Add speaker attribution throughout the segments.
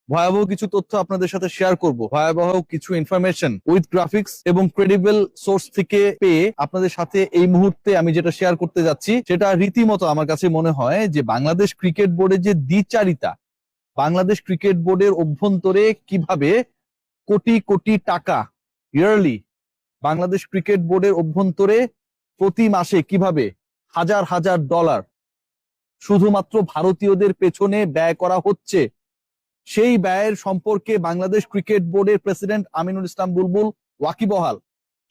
Speaker 1: ভয়াবহ কিছু তথ্য আপনাদের সাথে শেয়ার করব, ভয়াবহ কিছু ইনফরমেশন উইথ গ্রাফিক্স এবং ক্রেডিবল সোর্স থেকে পেয়ে আপনাদের সাথে এই মুহূর্তে আমি যেটা শেয়ার করতে যাচ্ছি সেটা রীতিমতো আমার কাছে মনে হয় যে বাংলাদেশ ক্রিকেট বোর্ডের যে দ্বিচারিতা, বাংলাদেশ ক্রিকেট বোর্ডের অভ্যন্তরে কিভাবে কোটি কোটি টাকা ইয়ারলি, বাংলাদেশ ক্রিকেট বোর্ডের অভ্যন্তরে প্রতি মাসে কিভাবে হাজার হাজার ডলার শুধুমাত্র ভারতীয়দের পেছনে ব্যয় করা হচ্ছে, সেই ব্যয়ের সম্পর্কে বাংলাদেশ ক্রিকেট বোর্ডের প্রেসিডেন্ট আমিনুল ইসলাম বুলবুল ওয়াকিবহাল।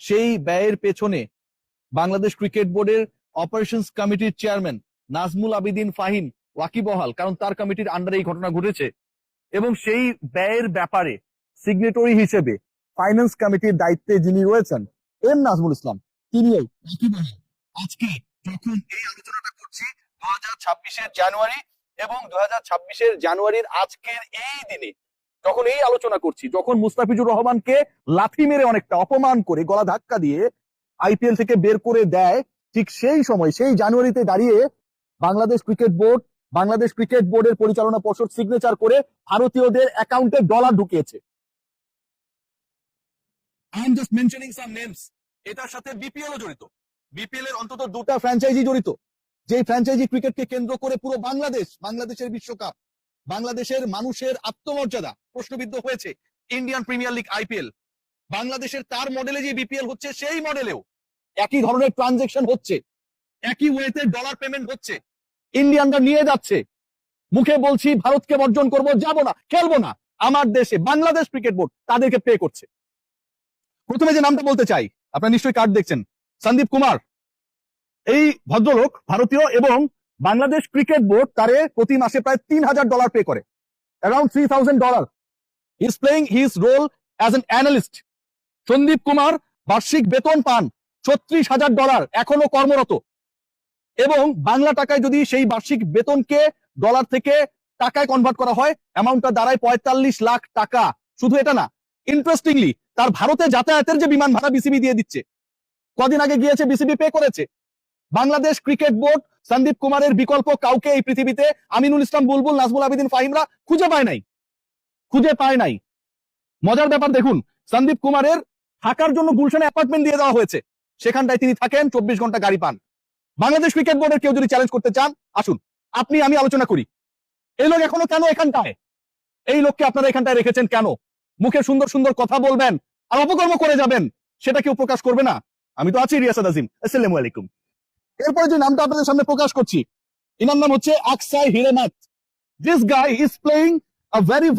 Speaker 1: সেই ব্যয়ের পেছনে বাংলাদেশ ক্রিকেট বোর্ডের অপারেশনস কমিটির চেয়ারম্যান নাজমুল আবিদিন ফাহিম ওয়াকিবহাল, কারণ তার কমিটির আন্ডারে এই ঘটনা ঘটেছে। এবং সেই ব্যয়ের ব্যাপারে সিগনেটরি হিসেবে ফাইন্যান্স কমিটির দায়িত্বে যিনি রয়েছেন এম নাজমুল ইসলাম, তিনিও ওয়াকিবহাল। আজকে যখন এই আলোচনাটা করছি 2026-এর জানুয়ারি, এবং 2026-এর জানুয়ারির আজকের এই দিনে যখন এই আলোচনা করছি, যখন মুস্তাফিজুর রহমানকে লাথি মেরে অনেকটা অপমান করে গলা ধাক্কা দিয়ে আইপিএল থেকে বের করে দেয়, ঠিক সেই সময় সেই জানুয়ারিতে দাঁড়িয়ে বাংলাদেশ ক্রিকেট বোর্ডের পরিচালনা পর্ষদ সিগনেচার করে ভারতীয়দের অ্যাকাউন্টে ডলার ঢুকিয়েছে। I am just mentioning some names. এটার সাথে বিপিএল ও জড়িত। বিপিএল এর অন্তত 2টা ফ্র্যাঞ্চাইজি জড়িত, যে ফ্র্যাঞ্চাইজি ক্রিকেটকে কেন্দ্র করে পুরো বাংলাদেশের বিশ্বকাপ, বাংলাদেশের মানুষের আত্মমর্যাদা প্রশ্নবিদ্ধ হয়েছে। ইন্ডিয়ান প্রিমিয়ার লিগ আইপিএল, বাংলাদেশের তার মডেলে যে বিপিএল হচ্ছে সেই মডেলেও একই ধরনের ট্রানজেকশন হচ্ছে, একই ওয়েতে ডলার পেমেন্ট হচ্ছে। ইন্ডিয়ানরা নিয়ে যাচ্ছে, মুখে বলছি ভারতকে বর্জন করব, যাব না, খেলবো না, আমার দেশে বাংলাদেশ ক্রিকেট বোর্ড তাদেরকে পে করছে। প্রথমে যে নামটা বলতে চাই, আপনারা নিশ্চয়ই কার্ড দেখছেন, সন্দীপ কুমার। এই ভদ্রলোক ভারতীয় এবং বাংলাদেশ ক্রিকেট বোর্ড তারে প্রতি মাসে প্রায় $3,000 পে করে, around $3,000। He is playing his role as an analyst. Sandeep Kumar বার্ষিক বেতন পান $36,000, এখনো কর্মরত। এবং বাংলা টাকায় যদি সেই বার্ষিক বেতনকে ডলার থেকে টাকায় কনভার্ট করা হয়, অ্যামাউন্টটা দাঁড়ায় 45 লাখ টাকা। শুধু এটা না, ইন্টারেস্টিংলি তার ভারতে যাতায়াতের যে বিমান ভাড়া বিসিবি দিয়ে দিচ্ছে। কদিন আগে গিয়েছে, বিসিবি পে করেছে। বাংলাদেশ ক্রিকেট বোর্ড সন্দীপ কুমারের বিকল্প কাউকে এই পৃথিবীতে আমিনুল ইসলাম বুলবুল, নাজমুল আবিদিন ফাহিমরা খুঁজে পায় নাই। মজার ব্যাপার দেখুন, সন্দীপ কুমারের থাকার জন্য গুলশানে অ্যাপার্টমেন্ট দিয়ে দেওয়া হয়েছে, সেখানটায় তিনি থাকেন, 24 ঘন্টা গাড়ি পান। বাংলাদেশ ক্রিকেট বোর্ডের কেউ যদি চ্যালেঞ্জ করতে চান, আসুন, আপনি আমি আলোচনা করি। এই লোক এখনো কেন এখানটায়? এই লোককে আপনারা এখানটায় রেখেছেন কেন? মুখে সুন্দর সুন্দর কথা বলবেন আর অপকর্ম করে যাবেন, সেটা কেউ প্রকাশ করবে না? আমি তো আছি, রিয়াসাদ আজিম। আসসালামু আলাইকুম। এরপরে যে নামটা আপনাদের সামনে প্রকাশ করছি, এনার নাম হচ্ছে Akshay Hiremath. This guy is playing a very